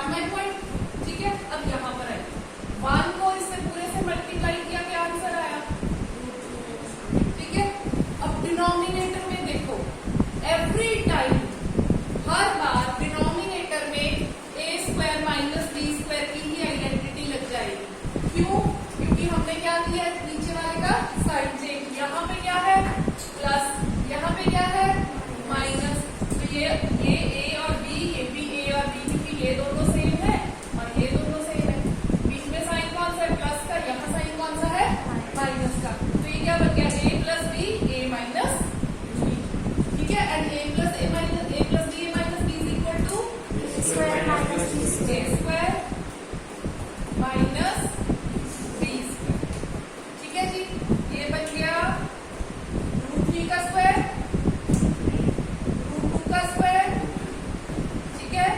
Got my point? ठीक है, अब यहाँ पर आए 1 को इससे पूरे से मल्टीप्लाई किया, क्या आंसर आया? ठीक है, अब डिनोमिनेटर में देखो, एवरी टाइम, हर बार डिनोमिनेटर में a square minus b square की ही आइडेंटिटी लग जाएगी। क्यों? क्योंकि हमने क्या किया, नीचे वाले का साइन चेंज, यहाँ पे क्या है प्लस, यहाँ पे क्या है माइनस, तो ये a और b, ये भी a और b, क्योंकि ये दोनों सेम है और ये दोनों सेम है, बीच में साइन कौन सा है प्लस का, यहाँ साइन कौन सा है माइनस का, तो ये क्या बन गया a plus b a minus b। ठीक है, and a plus b a minus b is equal to a square minus b square. ठीक है जी, ये बन गया √3 का स्क्वायर, √2 का स्क्वायर। ठीक है,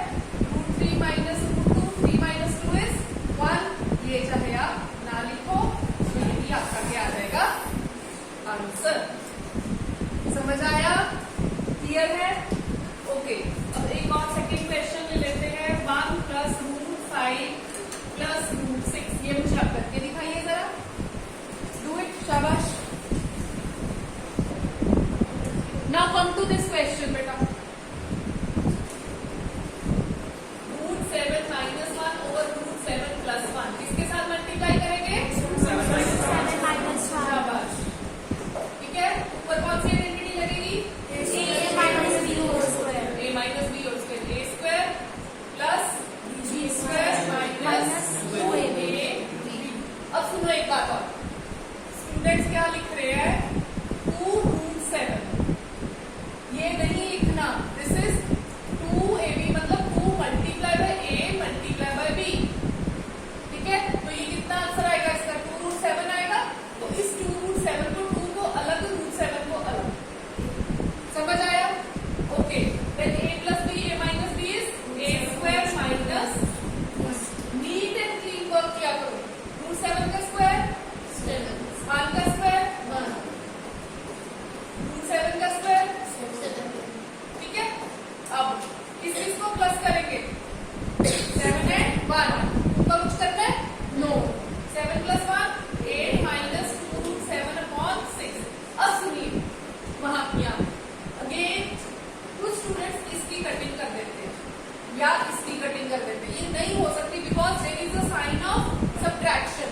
√3 माइनस √2, 3 माइनस 2 इज 1। ये चाहे आप ना लिखो तो ये भी आपका क्या आ जाएगा आंसर। समझ आया? क्लियर है? ओके, अब एक और सेकंड क्वेश्चन ले लेते हैं। 1 प्लस √5 प्लस √6, ये मुझे आप करके दिखाइए जरा, डू इट, शाबाश। Now come to this question बेटा, √7 माइनस 1 ओवर √7 प्लस 1 किसके साथ मल्टीप्लाई करेंगे? 7 माइनस 1। शाबाश। ठीक है, ऊपर कौन सी आइडेंटिटी लगेगी? a minus b whole square. a minus b whole square, a square plus b square minus 2ab। अब सुनो एक बात और, स्टूडेंट्स क्या लिख रहे हैं? 2√7, ये नहीं लिखना, दिस इज 2ab, मतलब 2 multiply by a multiply by b। ठीक है, तो ये कितना आंसर आएगा इसका? 2√7 आएगा। तो इस 2√7 को, 2 को अलग, √7 को अलग। समझ आया? Okay, then a plus b a minus b is a square minus, neat and clean work किया करो। √7 का स्क्वायर 1 का स्क्वायर 1, √7 का स्क्वायर। ठीक है, अब इसको प्लस करेंगे, 7 एंड 1, ऊपर कुछ करना है? No, 7 plus 1 8 minus 2√7 upon 6। अब सुनिए वहां किया अगेन, कुछ स्टूडेंट्स इसकी कटिंग कर देते हैं या इसकी कटिंग कर देते हैं, ये नहीं हो सकती because there is a sign of subtraction.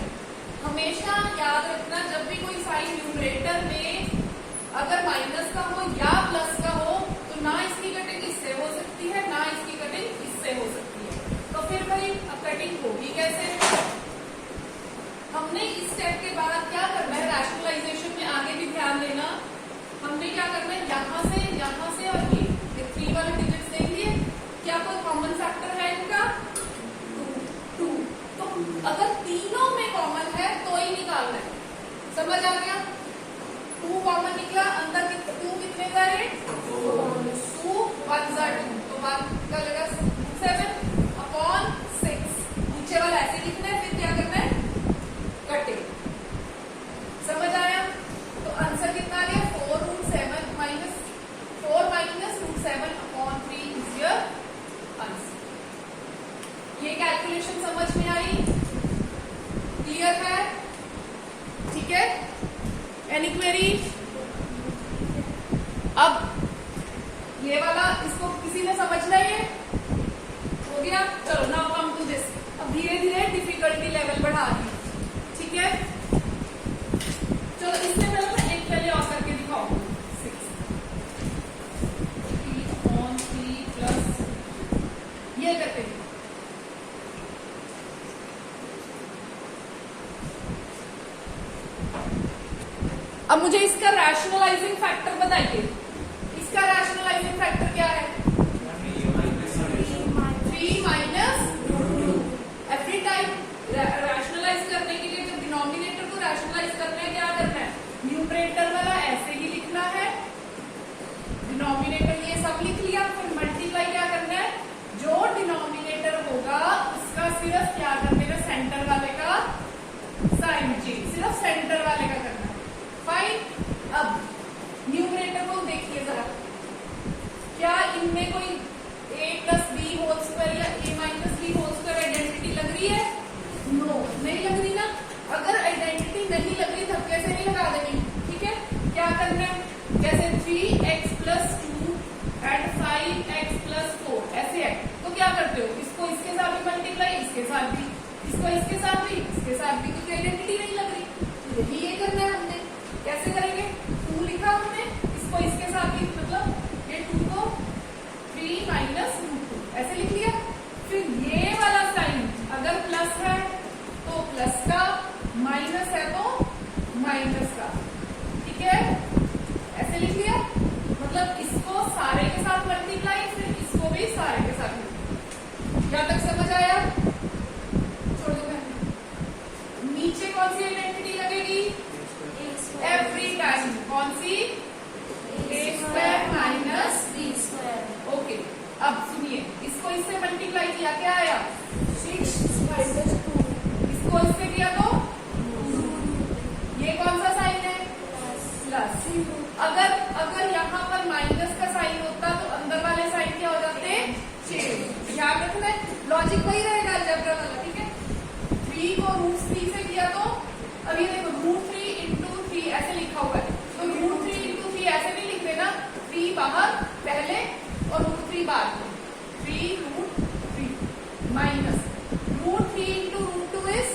हमेशा याद रखना, जब भी कोई साइन न्यूमरेटर में अगर माइनस का हो या प्लस का हो, तो ना इसकी कटिंग इससे हो सकती है, ना इसकी कटिंग इससे हो सकती है। तो फिर भाई अब कटिंग होगी कैसे? हमने इस स्टेप के बाद क्या करना है, रैशनलाइजेशन में आगे भी ध्यान देना, हमने क्या करना है, यहाँ से और ये 3 वाले डिजिट्स देख लिए, क्या कोई कॉमन फैक्टर है इनका? 2। तो अगर तीनों में कॉमन है तो ही निकालना है। समझ आ गया? 2 कॉमन निकला, अंदर 2 कितने का है? 2 1 जा 2, तो 1 का लगा 7 अपॉन 6। नीचे वाला ऐसे लिखना है, फिर क्या करना है? कटिंग। समझ आया? तो आंसर कितना आ गया? 4√7 minus 4 minus √7 upon 3 is your answer. ये कैलकुलेशन समझ में आई? क्लियर है? ठीक है, एनी क्वेरी? अब ये वाला, इसको किसी ने समझना है? ये हो गया? चलो नाउ कम टू दिस। अब धीरे धीरे डिफिकल्टी लेवल बढ़ा दी। ठीक है, चलो इससे पहले मैं एक पहले और करके दिखाऊंगी। 3/3 प्लस ये करके दिखाओ। अब मुझे इसका रैशनलाइजिंग फैक्टर बताइए। इसका रैशनलाइजिंग फैक्टर क्या है? 3 माइनस √2। एवरी टाइम रैशनलाइज करने के लिए, जब डिनोमिनेटर को रैशनलाइज करना है, क्या करना है? न्यूमरेटर वाला ऐसे ही लिखना है, डिनोमिनेटर ये सब लिख लिया, फिर मल्टीप्लाई क्या करना है? जो डिनोमिनेटर होगा उसका सिर्फ क्या करने का, सेंटर वाले का साइन चेंज, सिर्फ सेंटर वाले का करना है। फाइन। अब न्यूमरेटर को देखिए जरा, क्या इनमें कोई 8 प्लस बी होल स्क्वायर या a minus B whole square identity लग रही है? नो, नहीं लग रही ना। अगर आइडेंटिटी नहीं लग रही धक्के से नहीं लगा देनी, ठीक है। क्या करना है, जैसे 3x plus 2 and 5x plus 4 ऐसे है, तो क्या करते हो, इसको इसके साथ भी मल्टीप्लाई, इसके साथ भी, इसको इसके साथ भी, इसके साथ भी, क्योंकि आइडेंटिटी नहीं लग रही। यही ये करना है हमने। कैसे करेंगे, 2 लिखा हमने, इसको इसके साथ भी, मतलब ये 2 को 3 माइनस रूट 2 ऐसे लिख लिया। फिर ये वाला साइन अगर प्लस है तो प्लस का, माइनस है तो माइनस का, ठीक है, ऐसे लिख लिया। मतलब इसको सारे के साथ मल्टीप्लाई, फिर इसको भी सारे के साथ मल्टीप्लाई। क्या तक समझ आया? छोड़ दो मैंने। नीचे कौन सी आइडेंटिटी लगेगी? एवरी टाइम कौन सी? a square minus b square. Okay, अब सुनिए, इसको इससे मल्टीप्लाई किया, क्या आया? 6 माइनस 2। इसको इससे किया तो ये कौन सा साइन है? प्लस। अगर यहाँ पर माइनस का साइन होता तो अंदर वाले साइन क्या हो जाते? चेंज। ध्यान रखना है, लॉजिक वही रहेगा अलजेब्रा वाला, ठीक है। 3 को √3 से किया तो, अब ये देखो √3 इंटू 3 ऐसे लिखा हुआ है, तो √3 इंटू 3 ऐसे नहीं लिख देना, 3 बाहर पहले और √3 बाद में, 3√3 minus √3 into √2 is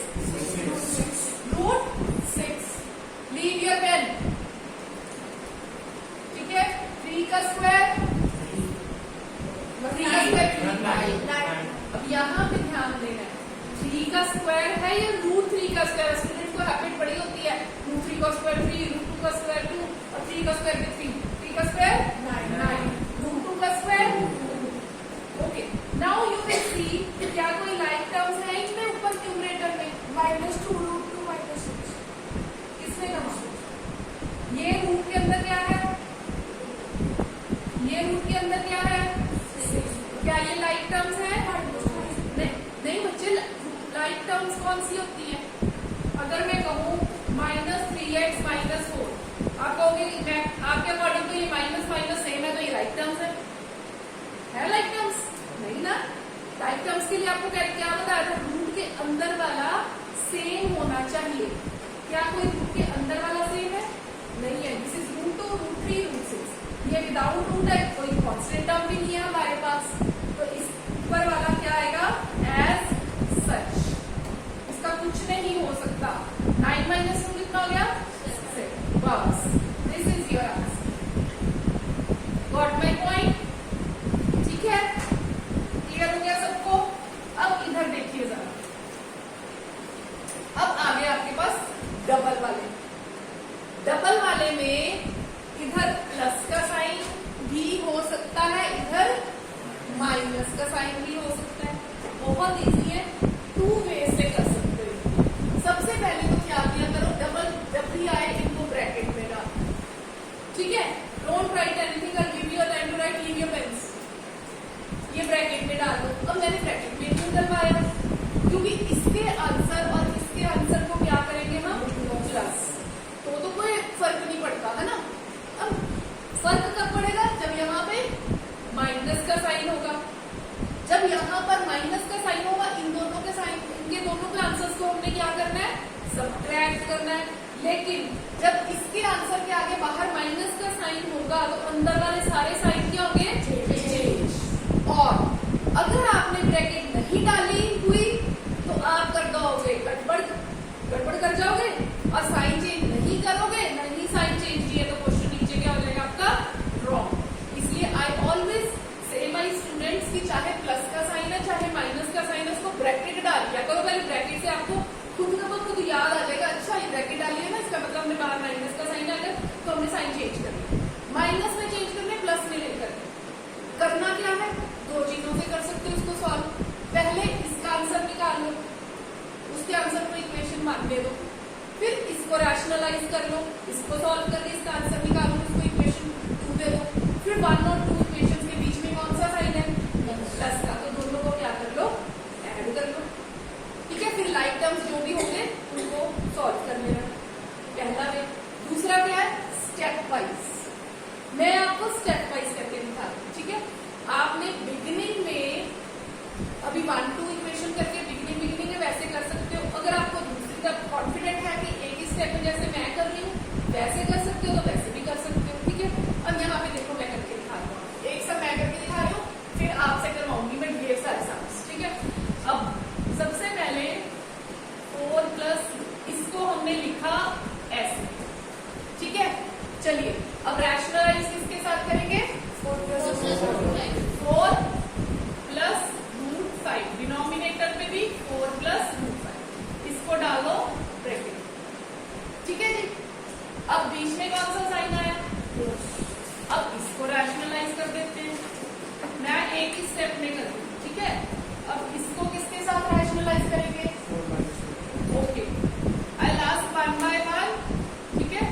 √6। Leave your pen, ठीक है। 3 का स्क्वायर, 3 का स्क्वायर, अब यहाँ पे ध्यान देना है, 3 का स्क्वायर है या √3 का स्क्वायर? स्टूडेंट को हैबिट बड़ी होती है, √3 का स्क्वायर 3, √2 का स्क्वायर 2 और 3 का स्क्वायर 3। 3 का स्क्वायर 9, √2 का square. Okay, now you will see क्या कोई लाइक टर्म्स है इनमें ऊपर न्यूमरेटर में? -2 √2 -6 किसमें कमा? ये रूट के अंदर क्या है? ये रूट के अंदर क्या है? क्या ये लाइक टर्म्स है? नहीं बच्चे, लाइक टर्म्स कौन सी होती है? अगर मैं कहूँ -3x -4, आप कहोगे मैं आपके अकॉर्डिंग तो ये माइनस माइनस सेम है, तो ये लाइक टर्म्स है लाइक टर्म्स? नहीं ना। लाइक टर्म्स के लिए आपको क्या बताया था? रूट के अंदर वाला सेम होना चाहिए। क्या कोई रूट के अंदर वाला सेम है? नहीं है। This is √2 √3 √6। ये विदाउट रूट है, कोई कांस्टेंट टर्म भी नहीं है हमारे पास, तो इस ऊपर वाला क्या आएगा? एज सच, इसका कुछ नहीं हो सकता। 9 माइनस 2 कितना हो गया? 6। बस, this is your answer. Got my point? ठीक है, क्लियर हो गया सबको? अब इधर देखिए जरा, अब आ गया आपके पास डबल वाले। डबल वाले में इधर प्लस का साइन भी हो सकता है, इधर माइनस का साइन भी हो सकता है। बहुत इजी है, 2 वे से कर सकते हो। सबसे पहले तो क्या किया करो, डबल जब भी आए इनको ब्रैकेट में डाल, ठीक है। Don't write anything, I give you time to write, leave your pens. ये ब्रैकेट में डाल दो। अब मैंने ब्रैकेट में क्यों डलवाया? क्योंकि इसके आंसर और इसके आंसर को क्या करेंगे हम? प्लस, तो कोई फर्क नहीं पड़ता है ना। अब फर्क कब पड़ेगा? जब यहाँ पे माइनस का साइन होगा। जब यहाँ पर माइनस का साइन होगा, इन दोनों के साइन, इनके दोनों के आंसर्स को हमने क्या करना है? सबट्रैक्ट करना है। लेकिन जब इसके आंसर के आगे बाहर माइनस का साइन होगा, तो अंदर वाले सारे साइन क्या होंगे? चेंज। और अगर आपने ब्रैकेट नहीं डाली हुई तो आप कर दोगे गड़बड़ कर जाओगे, और साइन चेंज नहीं करोगे, नहीं साइन चेंज किए तो क्वेश्चन नीचे क्या हो जाएगा आपका? रॉन्ग। इसलिए I always say my students की चाहे प्लस का साइन है चाहे माइनस का साइन है, उसको ब्रैकेट डाल दिया करो। पहले ब्रैकेट से आपको खुद का खुद याद आ जाएगा, अच्छा ये ब्रैकेट डाली है ना, इसका मतलब हमने बाहर माइनस का साइन आएगा तो हमने साइन चेंज कर लिया। माइनस में चेंज करने, प्लस में नहीं करना। करना क्या है? 2 चीजों से कर सकते हो इसको सॉल्व। पहले इसका आंसर निकाल लो, उसके आंसर को इक्वेशन मान ले दो, फिर इसको रैशनलाइज कर लो, इसको सॉल्व करके इसका आंसर निकालो, इसको इक्वेशन 2 दे दो, फिर 1 और 2 इक्वेशन के बीच में कौन सा साइन है? प्लस का, तो दोनों को क्या कर लो? ऐड कर लो, ठीक है। फिर लाइक टर्म्स जो भी होंगे उनको सॉल्व कर लेना, पहला वे। दूसरा क्या है? Step wise. मैं आपको स्टेप वाइज करके दिखा दूं, ठीक है। आपने बिगिनिंग में ठीक है जी। अब बीच में कौन सा साइन आया, अब इसको रैशनलाइज कर देते हैं, मैं एक ही स्टेप में करूँ, ठीक है। अब इसको किसके साथ रैशनलाइज करेंगे, ओके, आई लास्ट 1 by 1, ठीक है,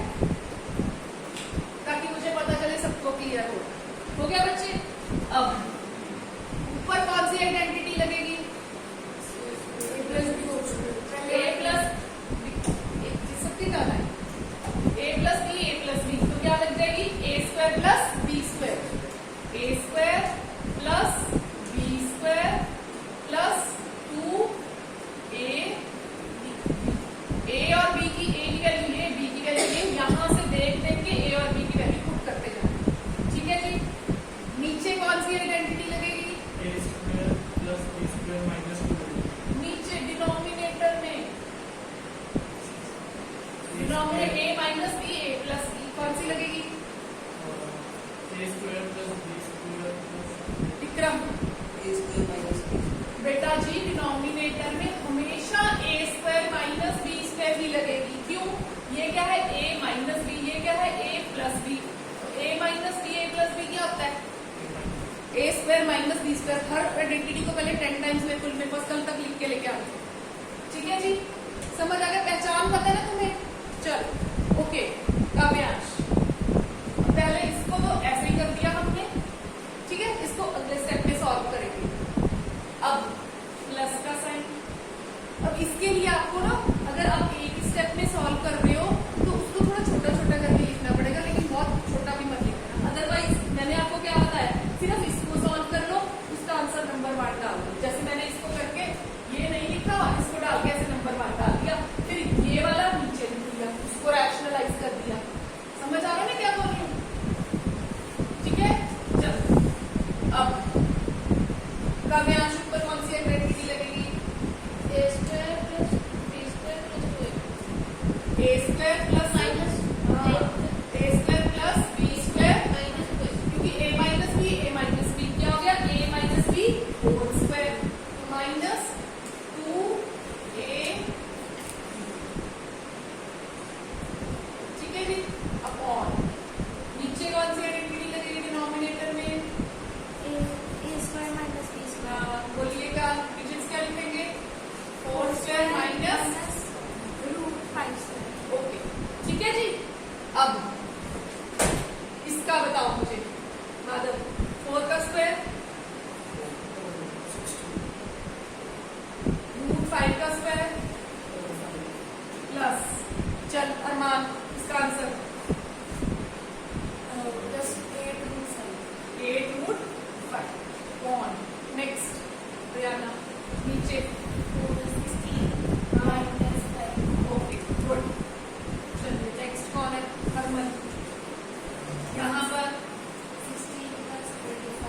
ताकि मुझे पता चले सबको क्लियर हो गया बच्चे। अब ऊपर कौन सी आइडेंटिटी लगेगी, ए प्लस सबकी क्या है, ए प्लस बी, तो क्या लग जाएगी, A square plus B square, A square plus B square plus 2 A और बी की, ए की वैल्यू ये, बी की वैल्यू ये, यहां से देख देख के ए और बी की वैल्यू पुट करते जाना, ठीक है जी। नीचे कौन सी आइडेंटिटी लगेगी, A square plus B square minus 2, नीचे डिनोमिनेटर में, denominator A minus B, A plus B, कौन सी लगेगी, A square plus B square plus Vikram, A square minus B. बेटा जी डिनोमिनेटर में हमेशा A square minus B square ही लगेगी, क्यों, ये क्या है ए माइनस बी, ये क्या है ए plus B, A minus B, A plus B क्या होता है, ए स्क्वायर माइनस बी स्क्वायर। हर आइडेंटिटी को पहले 10 टाइम्स में फुल में बस कल तक लिख के लेके आते, ठीक है जी, समझ आ गया, पहचान पता है ना तुम्हें, चल ओके। काव्यांश, पहले इसको तो ऐसे ही कर दिया हमने, ठीक है, इसको अगले स्टेप में सॉल्व करेंगे। अब प्लस का साइन, अब इसके लिए आपको ना, अगर आप एक स्टेप में सॉल्व कर रहे हो तो उसको थोड़ा छोटा छोटा करके लिखना पड़ेगा, लेकिन बहुत छोटा भी मत लिखना, अदरवाइज मैंने आपको क्या बताया, सिर्फ इसको सॉल्व कर लो, उसका आंसर नंबर 1 डाल दो, जैसे मैंने इसको करके ये नहीं लिखा, इसको डाल के ऐसे नंबर 1 डाल दिया, फिर ये वाला नीचे लिख दिया, उसको रैशनलाइज कर दिया, समझ आ रहा है मैं क्या बोल रही हूँ, ठीक है। चल अब काव्यांश ऊपर कौन सी आइडेंटिटी लगेगी, A square plus B square plus 2 A square plus minus A square plus B square, minus 2 क्योंकि ए माइनस बी क्या हो गया, A minus B whole square minus 2a, ठीक है जी, अपॉन नीचे कौन सी आइडेंटिटी लगेगी डिनोमिनेटर में, a square minus B square बोलिएगा, डिजिट्स क्या लिखेंगे, 4 square minus, root 5 square. Okay, ठीक है जी। अब इसका बताओ मुझे माधव, 4 का स्क्वायर, रूट 5 का स्क्वायर प्लस, चल अरमान इसका आंसर प्लस 8 रूट 5 8 रूट 5 कौन, नेक्स्ट रियाना, नीचे 16 माइनस 5 ओके गुड। चलिए नेक्स्ट कौन है, हरमन, यहाँ पर 16 प्लस 25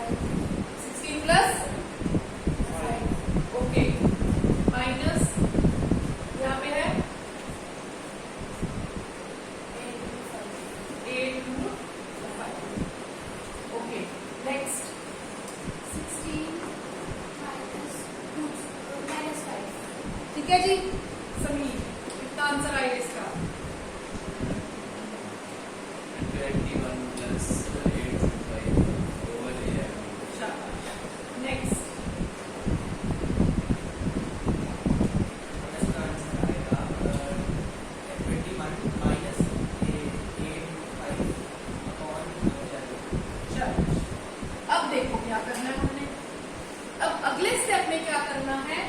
16 प्लस 5 ओके, माइनस यहाँ पे है 8 root 5 okay, next 16 minus root minus 5 ठीक है जी। समीर कितना आंसर आएगा इसका, 21 plus 8 over here. शाबाश, नेक्स्ट इसका आंसर आएगा 21 माइनस 8 अपॉन 11। शाबाश। अब देखो क्या करना है हमने, अब अगले स्टेप में क्या करना है,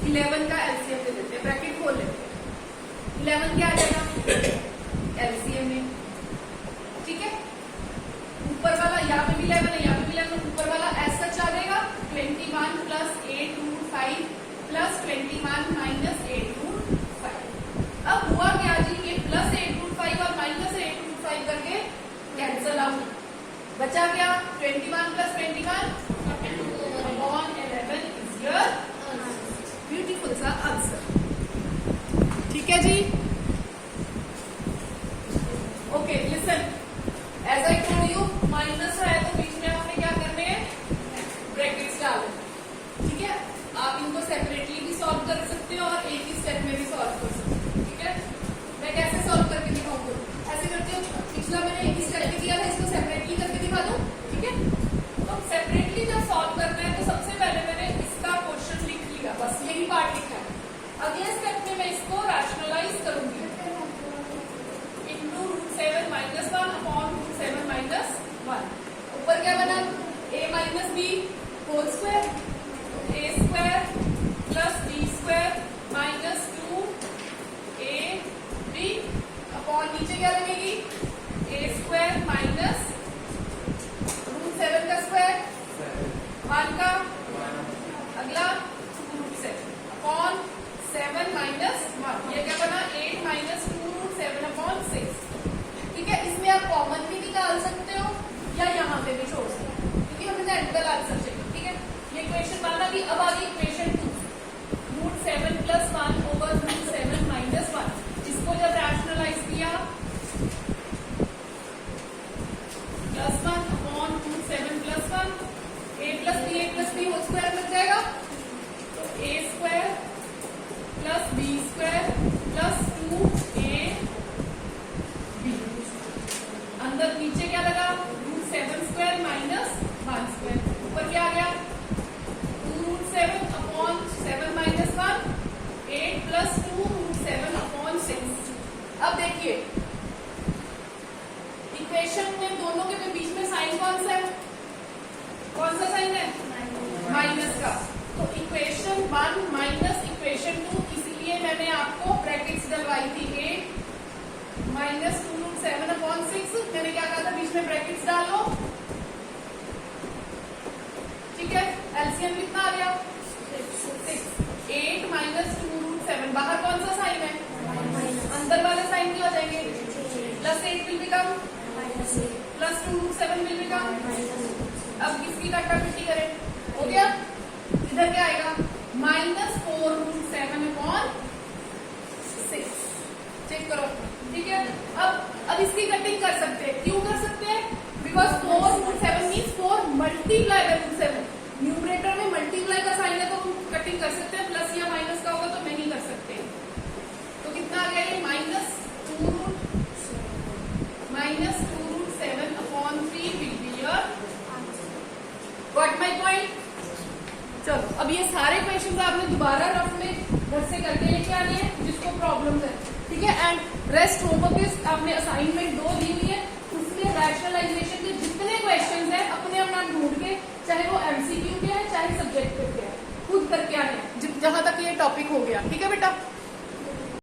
11 का एलसीएम ले लेते हैं, ब्रैकेट खोल लेते हैं, 11 क्या आ जाएगा एलसीएम में, ठीक है, ऊपर वाला यहाँ पे भी 11 है, यहाँ पे भी 11, ऊपर वाला ऐसा सच आ जाएगा 21 plus 8 root 5 plus 21 minus 8 root 5। अब हुआ क्या जी, ये प्लस 8 रूट 5 और माइनस 8 रूट 5 करके कैंसल आउट, बचा क्या 21 plus 21 upon 11 is your beautiful सा आंसर, ठीक है जी। Okay listen, as I told you, minus है तो बीच में आपने क्या करने हैं, ब्रैकेट्स डालने, ठीक है। आप इनको सेपरेटली भी सॉल्व कर सकते हो और एक ही स्टेप में भी सॉल्व कर सकते हो, ठीक है। मैं कैसे सॉल्व करके दिखाऊंगा, ऐसे करके पिछला मैंने इस करके दिया था, इसको सेपरेटली करके दिखा दूं, ठीक है। तो सेपरेटली जब सॉल्व करना है तो सबसे पहले मैंने इसका क्वेश्चन लिख लिया, बस यही पार्ट लिखा है। अगले स्टेप में मैं इसको रैशनलाइज करूंगी इंटू √7 - 1 अपॉन √7 - 1। ऊपर क्या बना, a - b whole square, a square plus b square minus 2ab upon नीचे क्या लगेगी, a स्क्वायर माइनस √7 का स्क्वायर 1 का, अगला √7 अपॉन 7 - 1, ये क्या बना 8 - 2√7 अपॉन 6, ठीक है। इसमें आप कॉमन भी निकाल सकते हो या यहाँ पे भी छोड़ सकते हो, क्योंकि हमें जेंटल आंसर चाहिए, ठीक है। ये इक्वेशन बना भी। अब आगे इक्वेशन 2, √7 + 1 ओवर √7 - 1, इसको जब रैशनलाइज किया +1 upon √7 + 1, a + b whole square लग जाएगा, तो a square plus b square plus 2ab, अंदर नीचे क्या लगा, √7 स्क्वायर माइनस 1 स्क्वायर, ऊपर क्या आ गया 2√7 अपॉन 7 - 1, 8 + 2 √7 अपॉन 6। अब देखिए इक्वेशन में दोनों के बीच में साइन कौन सा है, कौन सा साइन है, माइनस का। तो इक्वेशन 1 माइनस इक्वेशन 2, इसलिए मैंने आपको ब्रैकेट्स डलवाई थी, 8 माइनस 2√7 अपॉन 6। मैंने क्या कहा था, बीच में ब्रैकेट्स डालो, ठीक है। एलसीएम कितना आ गया 6, 8 माइनस 2√7, बाहर कौन सा साइन है, अंदर वाले साइन क्या हो जाएंगे, +8 will become plus 2√7 will become. अब किसकी कट्टा-कट्टी करें, हो गया। इधर क्या आएगा, -4√7 अपॉन 6, चेक करो, ठीक है। अब इसकी कटिंग कर सकते हैं, क्यों कर सकते हैं, because 4√7 means 4 multiply by √7, numerator में मल्टीप्लाई का साइन है तो हम कटिंग कर सकते हैं, प्लस या माइनस का होगा तो नहीं कर सकते। तो कितना आ गया ये -2√7 upon 3 will be your, got my point. चलो अब ये सारे क्वेश्चन आपने दोबारा रफ में घर से करके लेके आनी है जिसको प्रॉब्लम है, ठीक है। एंड रेस्ट होमवर्क आपने असाइनमेंट 2 दी हुई है, उसके रैशनलाइजेशन के जितने क्वेश्चन है अपने अपना ढूंढ के, चाहे वो एमसीक्यू के हैं चाहे सब्जेक्टिव के हैं, खुद करके आने, जहां तक ये टॉपिक हो गया, ठीक है बेटा।